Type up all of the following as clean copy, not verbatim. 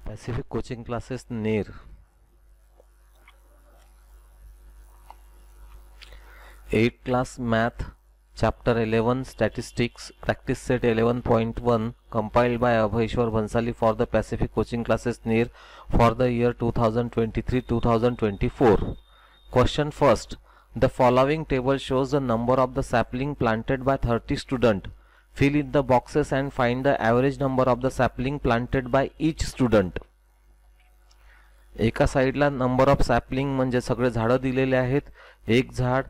Pacific coaching classes near 8th class math chapter 11 statistics practice set 11.1 compiled by Abhayeshwar Bhansali for the Pacific coaching classes near for the year 2023-2024. Question first. The following table shows the number of the sapling planted by 30 students. Fill in the boxes and find the average number of the sapling planted by each student. एका साइडला number of sapling म्हणजे सगळे झाडं दिलेले आहेत. एक झाड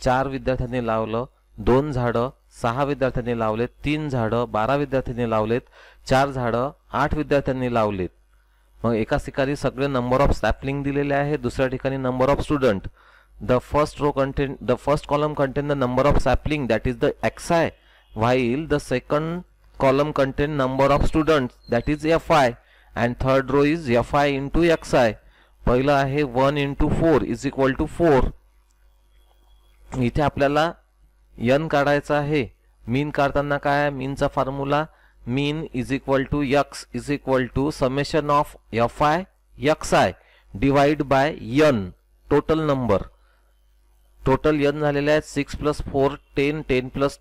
4 विद्यार्थ्यांनी लावलं, 2 झाडं 6 विद्यार्थ्यांनी लावलेत, 3 झाडं 12 विद्यार्थ्यांनी लावलेत, 4 झाडं 8 विद्यार्थ्यांनी लावलेत. मग एका ठिकाणी सगळे नंबर ऑफ सॅपलिंग दिलेले आहे, दुसऱ्या ठिकाणी number of student. The first column contain the number of sapling, that is the xi, while the second column contain number of students, that is fi, and third row is fi into xi. पहिलं आहे 1 into 4 is equal to 4. इथे आपल्याला n काढायचा आहे. मीन काढताना काय आहे? मीनचा formula mean is equal to x is equal to summation of fi xi divide by n total number. Total n झालेले आहेत 6 + 4 10, 10 +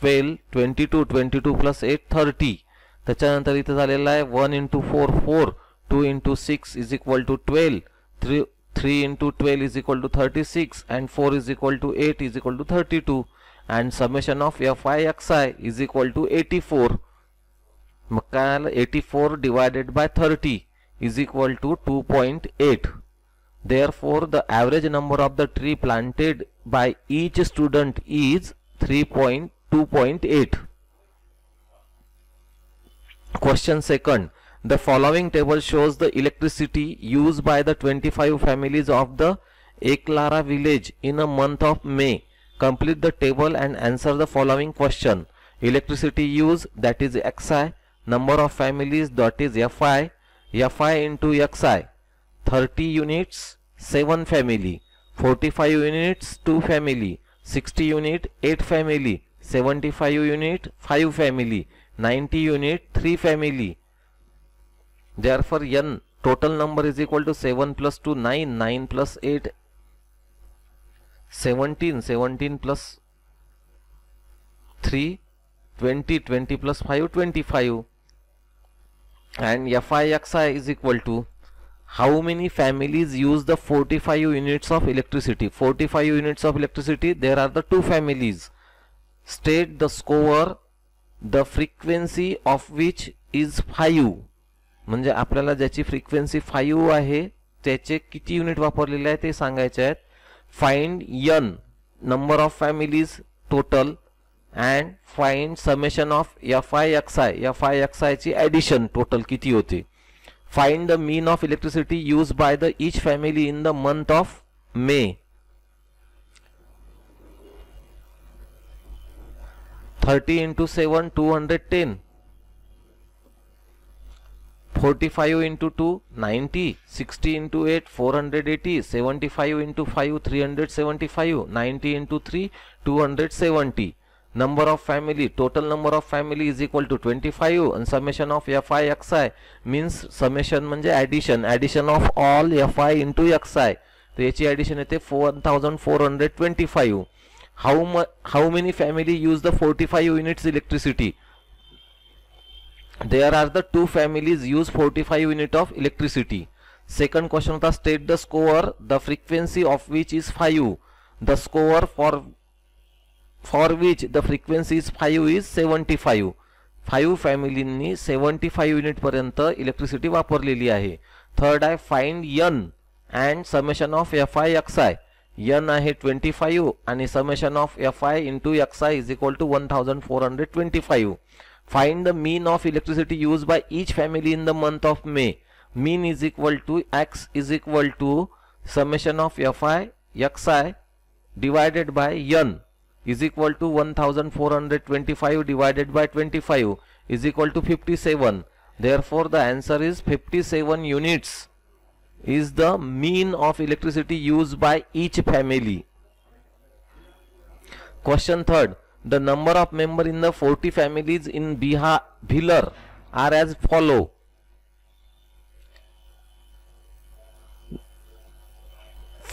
12 22, 22 + 8 30. त्याच्यानंतर इथे झालेला आहे 1 into 4 4, 2 into 6 is equal to 12, 3 into 12 is equal to 36, and 4 is equal to 8 is equal to 32, and summation of fi xi is equal to 84. मग काय आलं? 84 divided by 30 is equal to 2.8. Therefore, the average number of the tree planted by each student is 2.8. Question second. The following table shows the electricity used by the 25 families of the Eklara village in a month of May. Complete the table and answer the following question. Electricity use, that is xi, number of families, that is fi into xi. 30 units 7 family, 45 units 2 family, 60 unit 8 family, 75 unit 5 family, 90 unit 3 family. Therefore n total number is equal to 7 plus 2 9, 9 plus 8 17, 17 plus 3 20, 20 plus 5 25, and fi xi is equal to how many families use the 45 units of electricity. 45 units of electricity, there are the 2 families. State the score, the frequency of which is 5. म्हणजे आपल्याला ज्याची frequency 5 आहे त्याचे किती unit वापरलेले आहे ते सांगायचे आहेत. Find n number of families total and find summation of fi xi ची ॲडिशन टोटल किती होते. Find the mean of electricity used by the each family in the month of May. 30 into 7 210, 45 into 2 90, 60 into 8 480, 75 into 5 375, 90 into 3 270. Number of family, total number of family is equal to 25, and summation of fi xi means summation म्हणजे addition of all fi into xi. तर याची addition येते 1425. How many family use the 45 units electricity? There are the 2 families use 45 unit of electricity. Second question होता state the score, the frequency of which is 5. The score for which the frequency is 5 is 75. 5 फॅमिलींनी 75 unit पर्यंत electricity वापरलेली आहे. Third आहे find n and summation of fi xi. n आहे 25 आणि summation of fi into xi is equal to 1425. Find the mean of electricity used by each family in the month of May. Mean is equal to x is equal to summation of fi xi divided by n is equal to 1425 divided by 25 is equal to 57. Therefore the answer is 57 units is the mean of electricity used by each family. Question third. The number of members in the 40 families in Bhilar are as follow.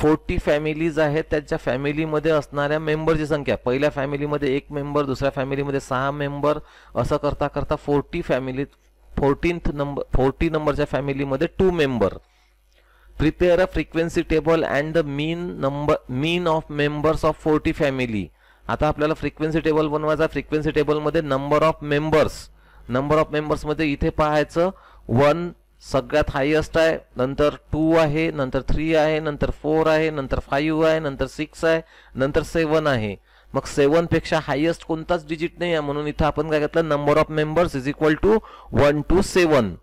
40 families आहेत, त्यांच्या फॅमिलीमध्ये असणाऱ्या मेंबरची संख्या, पहिल्या फॅमिलीमध्ये 1 member, दुसऱ्या फॅमिलीमध्ये 6 मेंबर, असं करता करता 40 नंबरच्या फॅमिलीमध्ये 2 member. Prepare a frequency table and the mean of members of 40 family. आता आपल्याला फ्रिक्वेन्सी टेबल बनवायचा. फ्रिक्वेन्सी टेबलमध्ये नंबर ऑफ मेंबर्समध्ये इथे पाहायचं 1 सगळ्यात हायेस्ट आहे, नंतर 2 आहे, नंतर 3 आहे, नंतर 4 आहे, नंतर 5 आहे, नंतर 6 आहे, नंतर 7 आहे. मग 7 पेक्षा हायेस्ट कोणताच डिजिट नाही आहे, म्हणून इथं आपण काय घेतलं, number of members is equal to 1 to 7.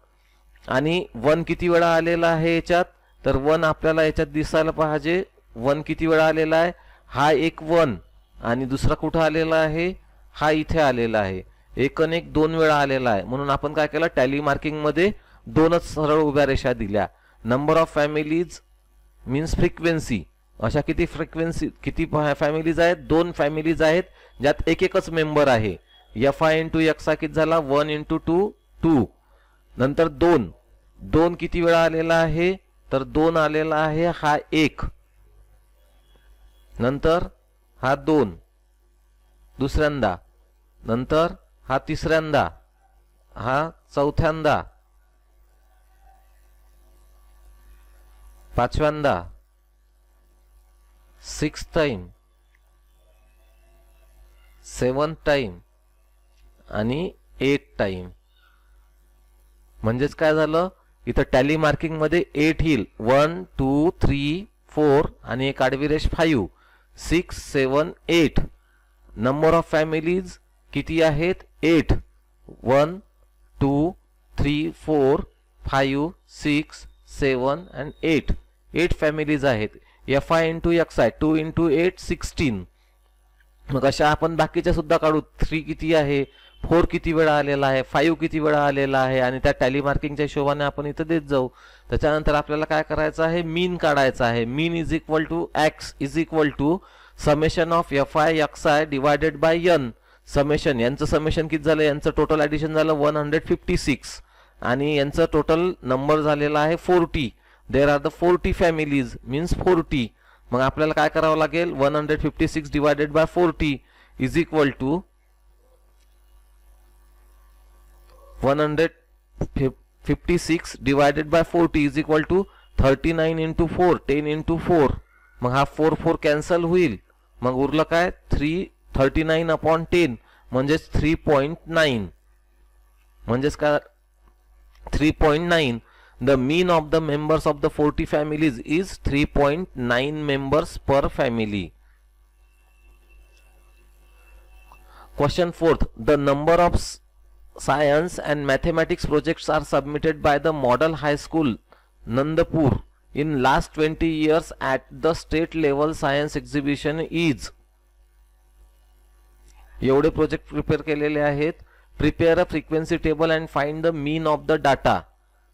आणि 1 किती वेळा आलेला आहे याच्यात, तर 1 आपल्याला याच्यात दिसायला पाहिजे. 1 किती वेळा आलेला आहे, हा एक 1, आणि दुसरा कुठं आलेला आहे, हा इथे आलेला आहे. 1 आणि 1 2 वेळा आलेला आहे, म्हणून आपण काय केलं, टॅली मार्किंग मध्ये 2च सरळ उभ्या रेषा दिल्या. Number of families means frequency. अशा किती फॅमिलीज आहेत, 2 फॅमिलीज आहेत ज्यात एकच मेंबर आहे. Fi इंटू एक्स किती झाला, 1 इंटू 2 2. नंतर 2 किती वेळा आलेला आहे, तर 2 आलेला आहे, हा 1, नंतर हा 2 दुसऱ्यांदा, नंतर हा तिसऱ्यांदा, हा चौथ्यांदा, पाचव्यांदा, 6th टाइम, 7th टाइम आणि 8th टाइम. म्हणजेच काय झालं, इथं टॅली मार्किंग मध्ये 8 येईल. 1 2 3 4 आणि एक आडवी रेष 5, 6 7 8. नंबर ऑफ फॅमिलीज किती आहेत, 8. 1 2 3 4 5 6 7 and 8. 8 फॅमिलीज आहेत. Fi इंटू एक्स आहे, 2 इंटू 8 16. मग अशा आपण बाकीच्या सुद्धा काढू. 3 किती आहे, 4 किती वेळा आलेला आहे, 5 किती वेळा आलेला आहे, आणि त्या टॅली मार्किंगच्या हिशोबाने आपण इथं देत जाऊ. त्याच्यानंतर आपल्याला काय करायचं आहे, मीन काढायचा आहे. Mean is equal to X is equal to summation of Fi xi divided by n. Summation, यांचं समेशन किती झालं, यांचं टोटल ॲडिशन झालं 156, आणि यांचं टोटल नंबर झालेला आहे 40. There are the 40 families means 40. मग आपल्याला काय करावं लागेल, 156 divided by 40 is equal to 156 divided by 40 is equal to 39 into 4 10 into 4. मग हा 4 4 कॅन्सल होईल. मग उरलं काय, 39 अपॉन 10 म्हणजेच 3.9. म्हणजेच काय, 3.9. The mean of the members of the 40 families is 3.9 members per family. Question 4th. The number of science and mathematics projects are submitted by the Model High School, Nandapur in last 20 years at the state level science exhibition is. एवढे project prepare केलेले आहेत. Prepare a frequency table and find the mean of the data.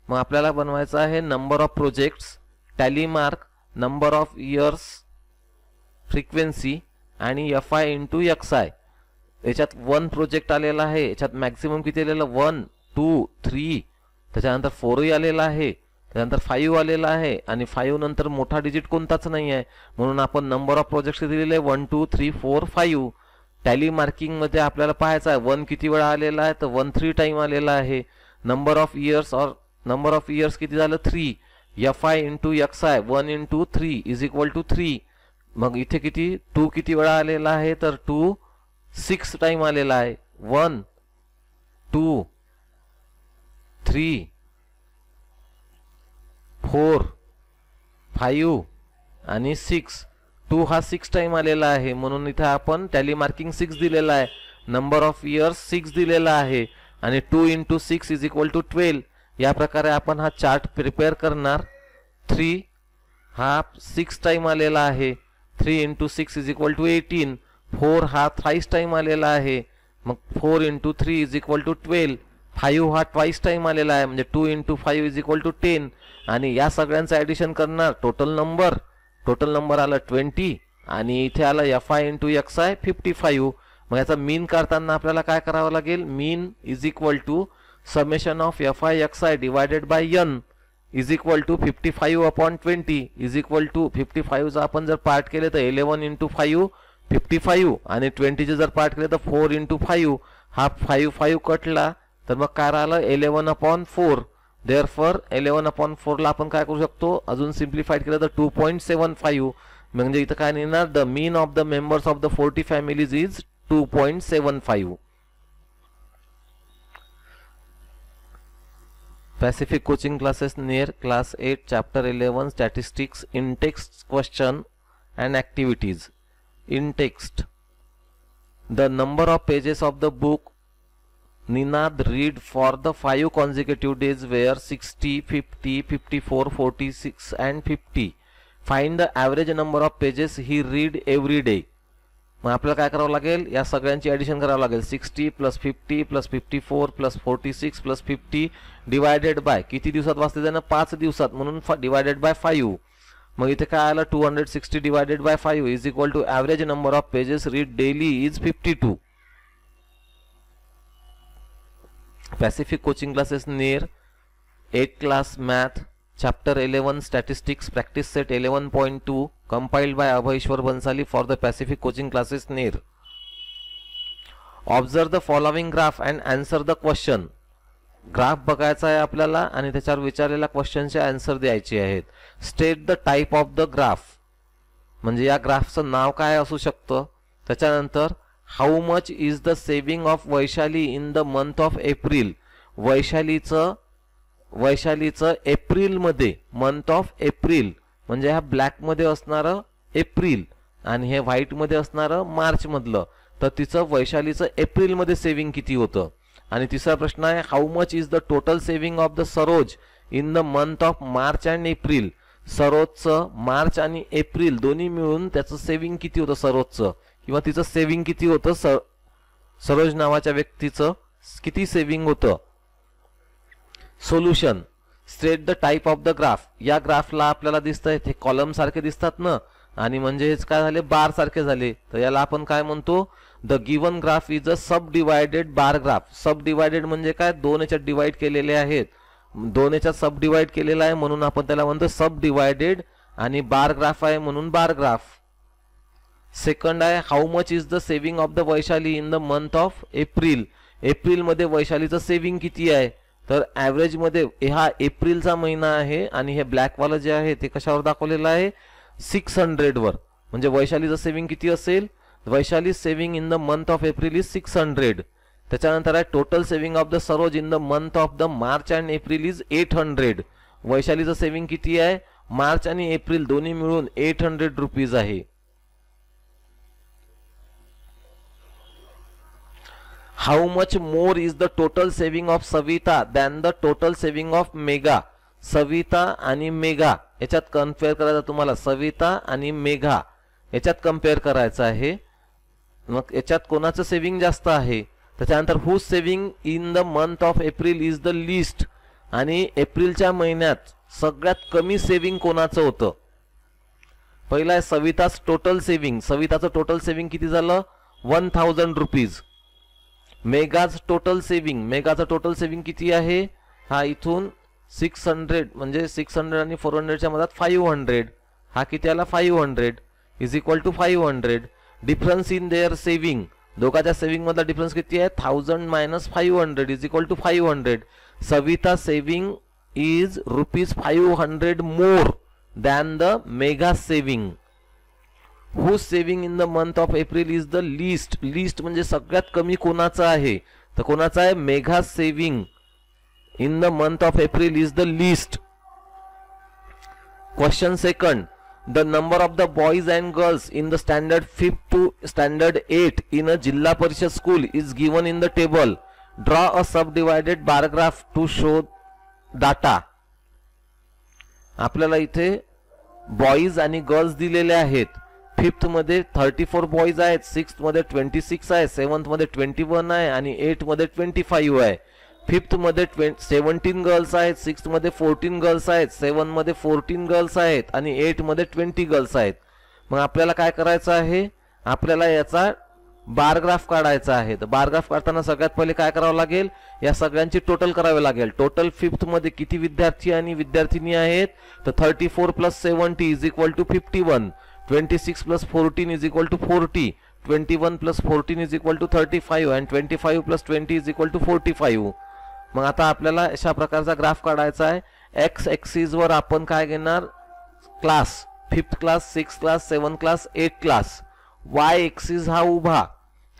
मग आपल्याला बनवायचं आहे number of projects, tally mark, number of years, frequency आणि Fi into xi. याच्यात 1 project आलेला आहे. याच्यात मॅक्सिमम किती आलेलं, 1 2 3, त्याच्यानंतर 4 आलेला आहे, त्यानंतर 5 आलेला आहे, आणि 5 नंतर मोठा डिजिट कोणताच नाही आहे, म्हणून आपण नंबर ऑफ प्रोजेक्ट्स दिलेले 1 2 3 4 5. टॅली मार्किंग मध्ये आपल्याला पाहायचं आहे 1 किती वेळा आलेला आहे, तर 1 3 टाइम आलेला आहे. नंबर ऑफ इयर्स किती झालं, 3. Fi into xi 1 into 3 is equal to 3. मग इथे किती, 2 किती वेळा आलेला आहे, तर 2 6 टाइम आलेला आहे. 1 2 3 4 5 आणि 6. 2 हा 6 टाइम आलेला आहे, म्हणून इथे आपण टॅली मार्किंग 6 दिलेला आहे. नंबर ऑफ इयर्स 6 दिलेला आहे, आणि 2 इंटू 6 इज इक्वल टू 12. या प्रकारे आपण हा चार्ट प्रिपेअर करणार. 3 हा 6 टाइम आलेला आहे, 3 इंटू 6 इज इक्वल टू 18. 4 हा थ्राइस टाइम आलेला आहे, मग 4 इंटू 3 इज इक्वल टू 12. 5 हा ट्वाइस टाइम आलेला आहे, म्हणजे 2 इंटू 5 इज इक्वल टू 10. आणि या सगळ्यांचं ॲडिशन करणार. टोटल नंबर आला 20, आणि इथे आला Fi इंटू xi 55. मग याचा मीन काढताना आपल्याला काय करावं लागेल, mean is equal to summation of Fi xi divided by n. Is equal to 55/20 is equal to 55 आपण जर पार्ट केले तर 11 × 5 55 आणि 20 जर पार्ट केले तर 4 × 5 हा 5 कटला तर मग काय राहिलं 11/4 देअरफॉर 11/4 ला आपण काय करू शकतो अजून सिम्प्लिफाईड केलं तर 2.75 म्हणजे इथं काय येणार the mean of the members of the 40 families is 2.75. Pacific coaching classes near class 8 chapter 11 statistics in text question and activities. In text, the number of pages of the book Ninad read for the 5 consecutive days were 60, 50, 54, 46 and 50. Find the average number of pages he read every day. मग आपल्याला काय करावं लागेल या सगळ्यांची addition करावं लागेल 60 + 50 + 54 + 46 + 50 divided by किती दिवसात वाचले जाणं 5 दिवसात म्हणून डिवायडेड बाय 5. मग इथे काय आलं 260 divided by 5 is equal to average number of pages read daily is 52. Pacific coaching classes near 8th class math chapter 11 statistics practice set 11.2 compiled by Abhayeshwar Bansali for the Pacific coaching classes near. Observe the following graph and answer the question. Graph बघायचा आहे आपल्याला आणि त्याच्यावर विचारलेल्या क्वेश्चनचे answer द्यायचे आहेत. State the type of the graph म्हणजे या ग्राफचं नाव काय असू शकतं. त्याच्यानंतर how much is the saving of Vaishali in the month of April. वैशालीचं एप्रिलमध्ये मंथ ऑफ एप्रिल म्हणजे हा ब्लॅकमध्ये असणारं एप्रिल आणि हे व्हाईटमध्ये असणारं मार्चमधलं तर तिचं वैशालीचं एप्रिलमध्ये सेविंग किती होतं. आणि तिसरा प्रश्न आहे how much is the total saving of the Saroj in the month of March and April. सरोजचं मार्च आणि एप्रिल दोन्ही मिळून त्याचं सेविंग किती होतं सरोजचं किंवा तिचं सेविंग किती होतं सरोज नावाच्या व्यक्तीचं किती सेविंग होतं. Solution state the type of the graph. या ग्राफला आपल्याला दिसतंय ते कॉलम सारखे दिसतात ना आणि म्हणजे हेच काय झाले बार सारखे झाले तर याला आपण काय म्हणतो the given graph is a sub divided bar graph. Sub divided म्हणजे काय दोन याच्यात डिवाइड केलेले आहेत दोन याच्यात सब डिवाइड केलेला आहे म्हणून आपण त्याला म्हणतो सब डिवायडेड आणि बार ग्राफ आहे म्हणून बार ग्राफ. सेकंड आहे how much is the saving of the Vaishali in the month of April. एप्रिलमध्ये वैशालीचं सेविंग किती आहे तर ॲव्हरेज मध्ये हा एप्रिलचा महिना आहे आणि हे ब्लॅकवालं जे आहे ते कशावर दाखवलेलं आहे 600 वर म्हणजे वैशालीचं सेविंग किती असेल Vaishali saving in the month of April is 600. त्याच्यानंतर आहे total saving of the Saroj in the month of the March and April is 800. वैशालीचं सेविंग किती आहे मार्च आणि एप्रिल दोन्ही मिळून 800 रुपीज आहे. How much more is the total saving of Savita than the total saving of Megha. Savita आणि मेघा याच्यात कम्पेअर करायचं तुम्हाला सविता आणि मेघा याच्यात कम्पेअर करायचं आहे. मग याच्यात कोणाचं सेविंग जास्त आहे त्याच्यानंतर who saving in the month of April is the least आणि एप्रिलच्या महिन्यात सगळ्यात कमी सेविंग कोणाचं होतं. पहिला आहे सविताच टोटल सेविंग. सविताचं टोटल सेविंग किती झालं 1000 रुपीज. मेघाच टोटल सेविंग मेघाचं टोटल सेविंग किती आहे हा इथून 600 म्हणजे 600 आणि 400च्या मधात 500 हा किती आला 500 is equal to 500. Difference in their saving दोघांच्या सेविंग मधला डिफरन्स किती आहे 1000 - 500 is equal to 500. Savita saving is ₹500 more than the Megha saving. Who saving in the month of April is the least. Least म्हणजे सगळ्यात कमी कोणाचं आहे तर कोणाचं आहे Megha saving in the month of April is the least. Question second the number of the boys and girls in the standard 5th to standard 8 in a Zilla Parishad school is given in the table. Draw a sub divided bar graph to show data. आपल्याला इथे boys आणि girls दिलेले आहेत. 5th मध्ये 34 boys आहेत 6th मध्ये 26 आहे 7th मध्ये 21 आहे आणि 8th मध्ये 25 आहे. 5th मध्ये 17 गर्ल्स आहेत 6th मध्ये 14 गर्ल्स आहेत 7th मध्ये 14 गर्ल्स आहेत आणि 8th मध्ये 20 गर्ल्स आहेत. मग आपल्याला काय करायचं आहे आपल्याला याचा बार ग्राफ काढायचा आहे. तर बार ग्राफ काढताना सगळ्यात पहिले काय करावं लागेल, या सगळ्यांची टोटल करावे लागेल. टोटल 5th मध्ये किती विद्यार्थी आणि विद्यार्थिनी आहेत, तर 34 + 70 is equal to 51, 26 + 14 is equal to 40, 21 + 14 is equal to 35 आणि 25 + 20 इज इक्वल टू 45. मग आता आपल्याला अशा प्रकारचा ग्राफ काढायचा आहे. एक्स ॲक्सिस वर आपण काय घेणार, class, 5th class, 6th class, 7th class, 8th class. Y axis हा उभा,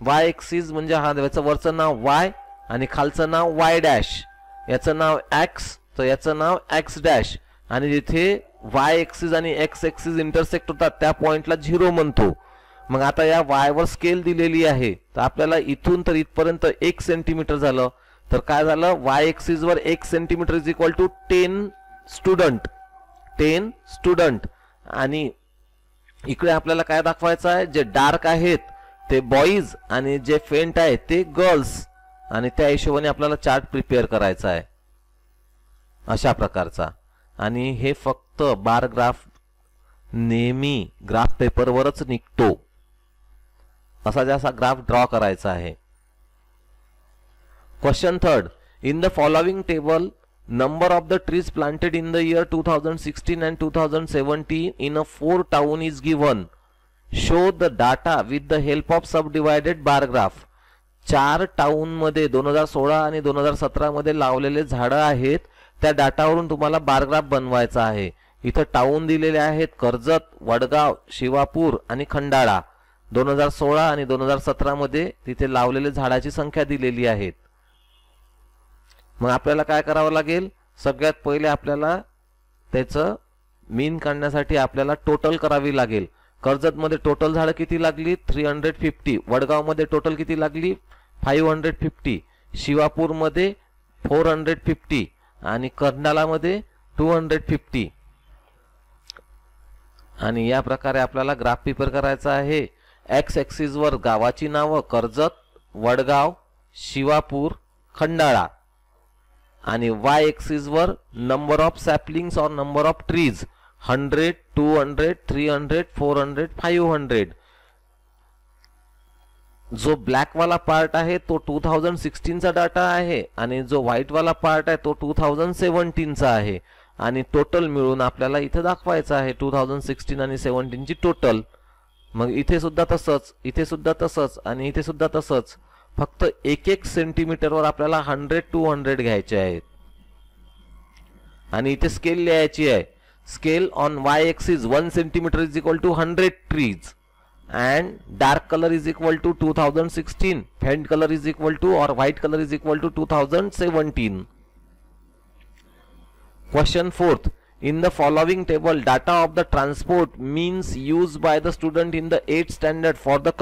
वाय एक्सिस म्हणजे हा याचं वरचं नाव वाय आणि खालचं नाव वाय डॅश, याचं नाव एक्स तर याचं नाव एक्स डॅश, आणि जिथे वाय एक्सिस आणि एक्स एक्सिस इंटरसेक्ट होतात त्या पॉइंटला 0 म्हणतो. मग आता या वाय वर स्केल दिलेली आहे, तर आपल्याला इथून तर इथपर्यंत 1 सेंटीमीटर झालं. तर काय झालं, वाय एक्सिस वर 1 centimetre is equal to 10 student, 10 student. आणि इकडे आपल्याला काय दाखवायचं आहे, जे डार्क आहेत ते बॉईज आणि जे फेंट आहे ते गर्ल्स, आणि त्या हिशोबाने आपल्याला चार्ट प्रिपेअर करायचा आहे अशा प्रकारचा. आणि हे फक्त बार ग्राफ नेहमी ग्राफ पेपरवरच निघतो, असा जसा ग्राफ ड्रॉ करायचा आहे. Question 3. In the following table number of the trees planted in the year 2016 and 2017 in a 4 town is given. Show the data with the help of subdivided bar graph. 4 town मध्ये 2016 आणि 2017 मध्ये लावलेले झाडं आहेत, त्या डाटावरून तुम्हाला बार ग्राफ बनवायचा आहे. इथं टाउन दिलेले आहेत कर्जत, वडगाव, शिवापूर आणि खंडाळा. 2016 आणि 2017 मध्ये तिथे लावलेले झाडाची संख्या दिलेली आहेत. मग आपल्याला काय करावं लागेल, सगळ्यात पहिले आपल्याला त्याचं मीन काढण्यासाठी आपल्याला टोटल करावी लागेल. कर्जतमध्ये टोटल झाडं किती लागली, 350. वडगावमध्ये टोटल किती लागली, 550. शिवापूरमध्ये 450 आणि खंडाळामध्ये 250. आणि या प्रकारे आपल्याला ग्राफ प्रिपेअर करायचा आहे. एक्स ॲक्सिस वर गावाची नावं कर्जत, वडगाव, शिवापूर, खंडाळा, आणि वाय एक्सिस वर नंबर ऑफ सॅपलिंग्स और नंबर ऑफ ट्रीज 100, 200, 300, 400, 500. जो ब्लॅक वाला पार्ट आहे तो 2016 चा डाटा आहे आणि जो व्हाईट वाला पार्ट आहे तो 2017 चा आहे. आणि टोटल मिळून आपल्याला इथे दाखवायचं आहे 2016 आणि 17 ची टोटल. मग इथे सुद्धा तसंच, इथे सुद्धा तसंच आणि इथे सुद्धा तसंच. फक्त 1-1 सेंटीमीटर वर आपल्याला 100, 200 घ्यायचे आहेत. आणि इथे स्केल लिहायची आहे. Scale on y axis 1 centimetre is equal to 100 trees and dark color is equal to 2016, faint color is equal to or white color is equal to 2017. Question 4th. In the following table, data of the transport means used by the student in the 8th standard for the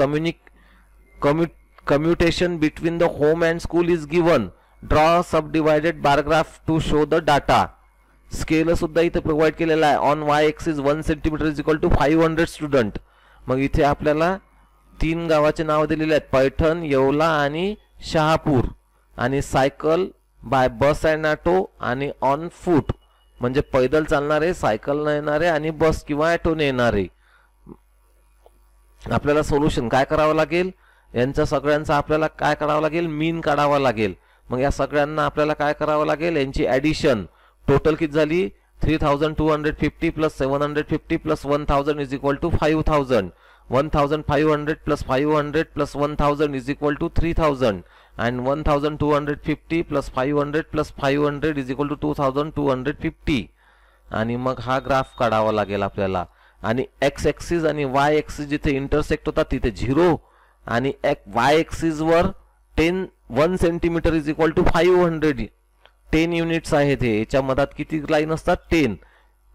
commutation between the home and school is given. Draw a subdivided bar graph to show the data. Scale सुद्धा इथे provide केलेला आहे. On y axis 1 centimeter is equal to 500 student. मग इथे आपल्याला 3 गावाचे नाव दिलेले आहेत, पैठण, येवला आणि शहापूर. आणि cycle, by bus and auto आणि ऑन फूट म्हणजे पैदल चालणारे, सायकल न येणारे आणि बस किंवा ऑटोने येणारे. आपल्याला सोल्युशन काय करावं लागेल, यांच्या सगळ्यांचा आपल्याला काय करावं लागेल, मीन काढावा लागेल. मग या सगळ्यांना आपल्याला काय करावं लागेल, यांची ॲडिशन. टोटल किती झाली, 3250 plus 750 plus 1000 is equal to 5000. 1500 plus 500 plus 1000 is equal to 3000. And 1250 plus 500 plus 500 is equal to 2250. आणि मग हा ग्राफ काढावा लागेल आपल्याला. आणि एक्स ॲक्सिस आणि वाय ॲक्सिस जिथे इंटरसेक्ट होतात तिथे 0 आणि वाय ॲक्सिस वर 1 centimetre is equal to 500. 10 units आहेत हे. याच्या मधात किती लाईन असतात, 10.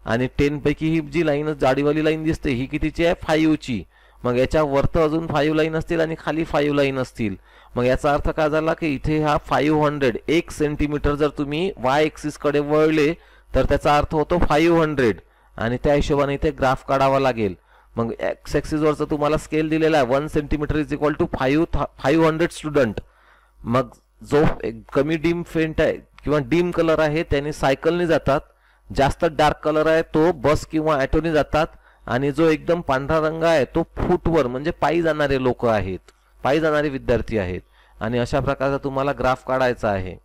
आणि 10 पैकी ही जी लाईन जाडीवाली लाईन दिसते ही कितीची आहे, 5 ची. मग याच्या वरती अजून 5 लाईन असतील आणि खाली 5 लाईन असतील. मग याचा अर्थ काय झाला की इथे हा 500 1 सेंटीमीटर जर तुम्ही वाय ॲक्सिस कडे वळले तर त्याचा अर्थ होतो 500. आणि त्या हिशोबाने इथे ग्राफ काढावा लागेल. मग एक्स ॲक्सिस वरचा तुम्हाला स्केल दिलेला आहे 1 centimetre is equal to 500 student. मग जो कमी डीम फेंट आहे किंवा डीम कलर आहे त्याने सायकलने जातात, जास्त डार्क कलर आहे तो बस किंवा ऑटोने जातात, आणि जो एकदम पांढरा रंग आहे तो फूटवर म्हणजे पायी जाणारे लोक आहेत, पायी जाणारे विद्यार्थी आहेत. आणि अशा प्रकारचा तुम्हाला ग्राफ काढायचा आहे,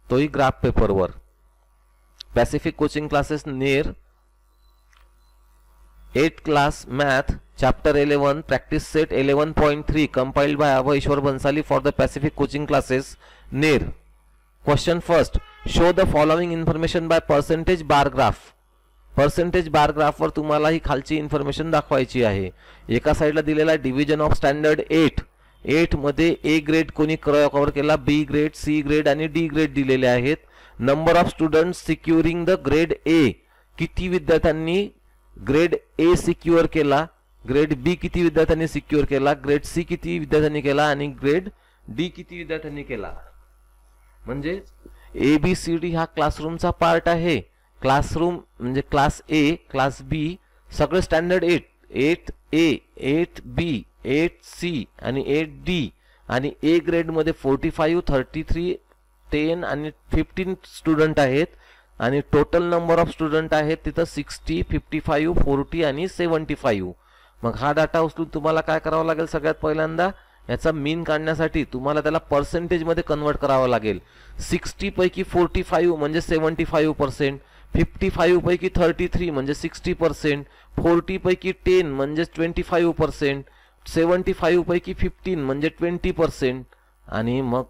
तोही ग्राफ पेपरवर. Pacific coaching classes Ner 8th class math chapter 11 practice set 11.3 compiled by Abhay Ishwar Bansali for the Pacific coaching classes near. Question first, show the following information by percentage bar graph. Percentage bar graph वर तुम्हाला ही खालची information दाखवायची आहे. एका साइडला दिलेला division of standard 8 मध्ये A grade कोणी कव्हर केला, बी ग्रेड, सी ग्रेड आणि डी ग्रेड दिलेले आहेत. Number of students securing the grade A, किती विद्यार्थ्यांनी ग्रेड ए सिक्युअर केला, ग्रेड बी किती विद्यार्थ्यांनी सिक्युअर केला, ग्रेड सी किती विद्यार्थ्यांनी केला आणि ग्रेड डी किती विद्यार्थ्यांनी केला. म्हणजे ए बी सी डी हा क्लासरूमचा पार्ट आहे. क्लासरूम म्हणजे क्लास ए, क्लास बी सगळे स्टँडर्ड 8 ए, 8 बी, 8 सी आणि 8 डी. आणि ए ग्रेड मध्ये 45, 33, 10 आणि 15 स्टुडंट आहेत. आणि टोटल नंबर ऑफ स्टुडंट आहेत तिथं 60, 55, 40 आणि 75. मग हा डाटा उचलून तुम्हाला काय करावं लागेल, सगळ्यात पहिल्यांदा याचा मीन काढण्यासाठी तुम्हाला त्याला पर्सेंटेज मध्ये कन्वर्ट करावं लागेल. 60 पैकी 45 म्हणजे 75%, 55 पैकी 33 म्हणजे 60%, 40 पैकी 10 म्हणजे 25%, 75 पैकी 15 म्हणजे 20%. आणि मग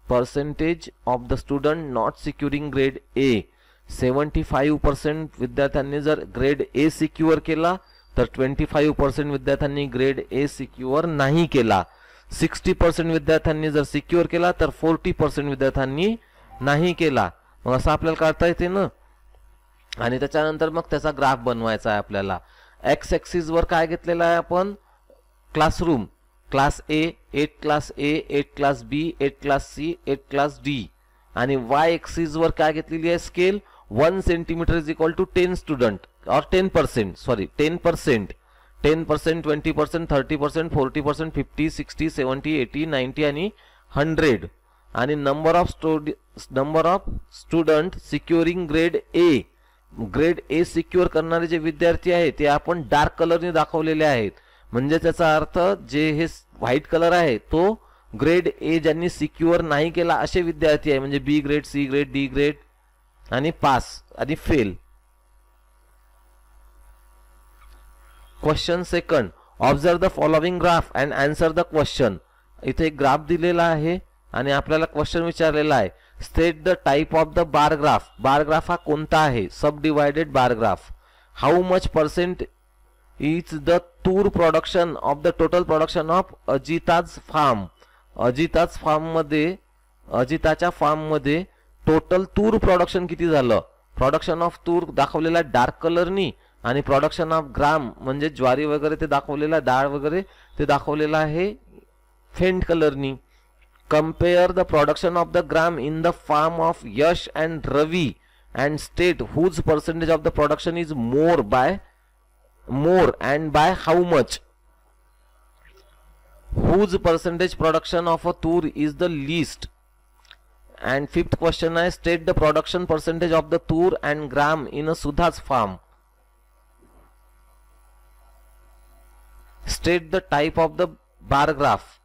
percentage of the student not securing grade A, 75% विद्यार्थ्यांनी जर ग्रेड ए सिक्युअर केला तर 25% विद्यार्थ्यांनी ग्रेड ए सिक्युअर नाही केला. 60% विद्यार्थ्यांनी जर सिक्युअर केला तर 40% विद्यार्थ्यांनी नाही केला. मग असं आपल्याला काढता येते ना. आणि त्याच्यानंतर मग त्याचा ग्राफ बनवायचा आहे आपल्याला. एक्स ॲक्सिस वर काय घेतलेला आहे आपण, classroom, class A, 8 class A, 8 class B, 8 class C, 8 class D. आणि वाय ॲक्सिस वर काय घेतलेली आहे scale, 1 centimetre is equal to 10 student और 10%, सॉरी 10%, 10%, 20%, 30%, 40%, 50, 60, 70, 80, 90 आणि 100. आणि number of student securing grade A, grade A secure करणारे जे विद्यार्थी आहेत ते आपण डार्क कलरने दाखवलेले आहेत. म्हणजे त्याचा अर्थ जे हे व्हाईट कलर आहे तो ग्रेड ए ज्यांनी सिक्युअर नाही केला असे विद्यार्थी आहे. म्हणजे B grade, C grade, D grade आणि पास आणि fail. Question second, observe the following graph and answer the question. इथे एक ग्राफ दिलेला आहे आणि आपल्याला क्वेश्चन विचारलेला आहे. State the type of the bar graph. Bar graph हा कोणता आहे, sub divided bar graph. How much percent is the toor production of the total production of Ajita's farm. अजिताच्या फार्म मध्ये टोटल तूर प्रोडक्शन किती झालं. प्रोडक्शन ऑफ तूर दाखवलेला डार्क कलरनी आणि प्रोडक्शन ऑफ ग्राम म्हणजे ज्वारी वगैरे ते दाखवलेला, डाळ वगैरे ते दाखवलेला आहे फेंट कलरनी. Compare the production of the gram in the farm of Yash and Ravi and state whose percentage of the production is more and by how much. Whose percentage production of a tur is the least. And fifth question is state the production percentage of the tur and gram in a Sudha's farm. State the type of the bar graph.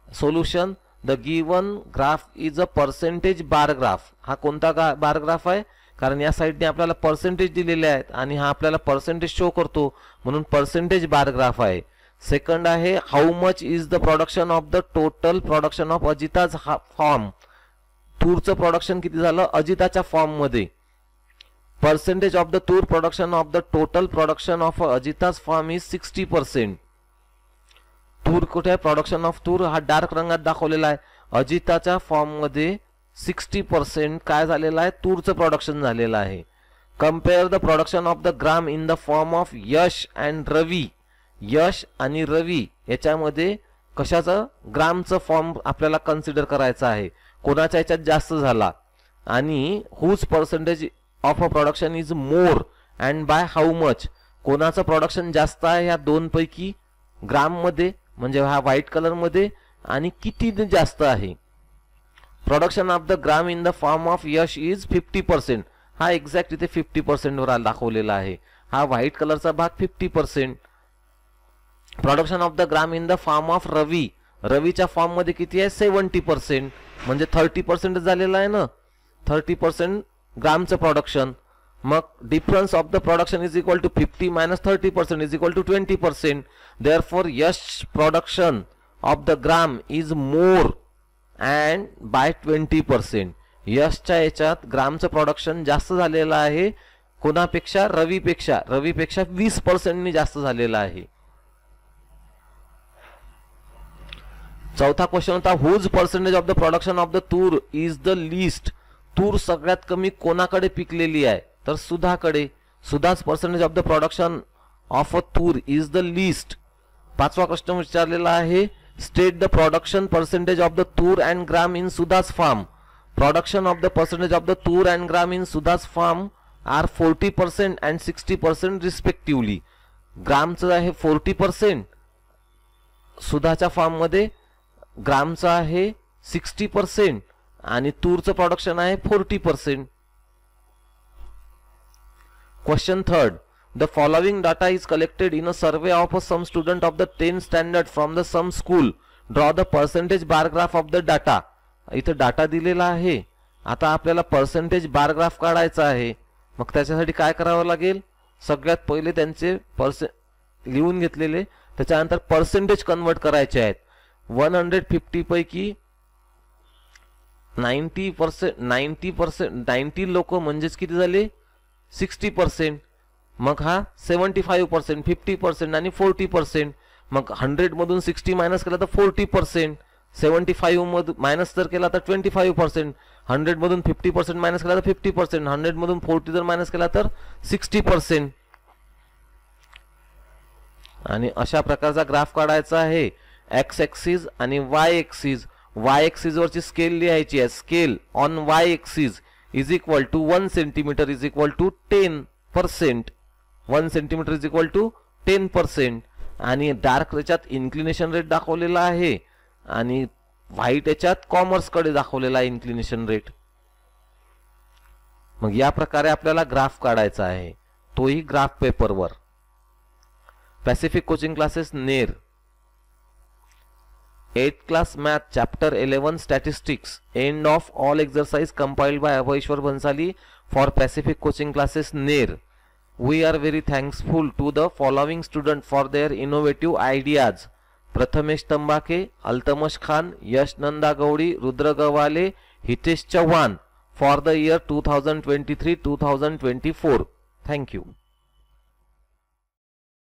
Solution, the given graph is a percentage bar graph. हा कोणता बार graph आहे, कारण या साइडने आपल्याला percentage दिलेले आहेत आणि हा आपल्याला पर्सेंटेज शो करतो म्हणून पर्सेंटेज बार ग्राफ आहे. सेकंड आहे how much is the production of the total production of Ajita's farm. तूरचं प्रोडक्शन किती झालं अजिताच्या फॉर्म मध्ये. Percentage of the toor production of the total production of Ajita's farm is 60%. तूर कुठे आहे, प्रोडक्शन ऑफ तूर हा डार्क रंगात दाखवलेला आहे. अजिताच्या फॉर्म मध्ये 60% काय झालेला आहे, तूरचं प्रोडक्शन झालेलं आहे. Compare the production of the gram in the farm of Yash and Ravi. Yash आणि रवी याच्यामध्ये कशाचं, ग्रामचं फॉर्म आपल्याला कन्सिडर करायचं आहे, कोणाच्या याच्यात जास्त झाला. आणि whose percentage of a production is more and by how much, कोणाचं प्रोडक्शन जास्त आहे ह्या दोन पैकी, ग्राम मध्ये म्हणजे हा व्हाईट कलर मध्ये आणि किती जास्त आहे. Production of the gram in the farm of Yash is 50%. हा एक्झॅक्ट इथे 50% वर दाखवलेला आहे. हा व्हाईट कलरचा भाग 50%. Production of the gram in the farm of Ravi, रवीच्या फॉर्म मध्ये किती आहे 70%, म्हणजे 30% झालेला आहे ना. 30% ग्रामचं प्रोडक्शन. मग difference of the production is equal to 50 minus 30% is equal to 20%. Therefore Yash production of the gram is more and by 20%. यशच्या याच्यात ग्रामचं प्रोडक्शन जास्त झालेलं आहे कोणापेक्षा, रवीपेक्षा. रवीपेक्षा 20% जास्त झालेलं आहे. चौथा क्वेश्चन होता whose percentage of the production of the toor is the least. तूर सगळ्यात कमी कोणाकडे पिकलेली आहे, तर सुधाकडे. सुधाच percentage of the production of a toor is the least. पाचवा प्रश्न विचारलेला आहे state the production percentage of the toor and gram in Sudha's farm. Production of the percentage of the toor and gram in Sudha's farm are 40% and 60% respectively. ग्रामचं आहे 40%, सुधाच्या form मध्ये ग्रामचं आहे 60% आणि तूरचं production आहे 40%. Question third the following data is collected in a survey of a some student of the 10th standard from the some school. Draw the percentage bar graph of the data. इथं data दिलेला आहे. आता आपल्याला percentage bar graph काढायचा आहे. मग त्याच्यासाठी काय करावं लागेल, सगळ्यात पहिले त्यांचे लिहून घेतलेले, त्याच्यानंतर पर्सेंटेज कन्वर्ट करायचे आहेत. 150 पैकी 90% लोक म्हणजेच किती झाले 60%. मग हा 75%, 50% आणि 40%. मग 100 मधून 60 मायनस केला तर 40%. 75 मधून मायनस जर केला तर 25%. 100 मधून 50% मायनस केला तर 50%. 100 मधून 40 जर मायनस केला तर 60%. आणि अशा प्रकारचा ग्राफ काढायचा आहे. एक्स एक्सिस आणि वाय एक्सिस. वाय एक्सिस वरची स्केल लिहायची आहे. Scale on y axis is equal to 1 centimetre is equal to 10%. 1 centimetre is equal to 10%. आणि डार्क याच्यात इन्क्लिनेशन रेट दाखवलेला आहे आणि व्हाईट याच्यात कॉमर्स कडे दाखवलेला आहे इन्क्लिनेशन रेट. मग या प्रकारे आपल्याला ग्राफ काढायचा आहे, तोही ग्राफ पेपरवर. Pacific coaching classes Ner 8th class math chapter 11 statistics end of all exercise compiled by Abhishwar Bhansali for Pacific coaching classes NER. We are very thankful to the following student for their innovative ideas. Prathamesh Tambake, Altamash Khan, Yash Nanda Gaudi, Rudra Gawale, Hitesh Chauhan for the year 2023-2024. Thank you.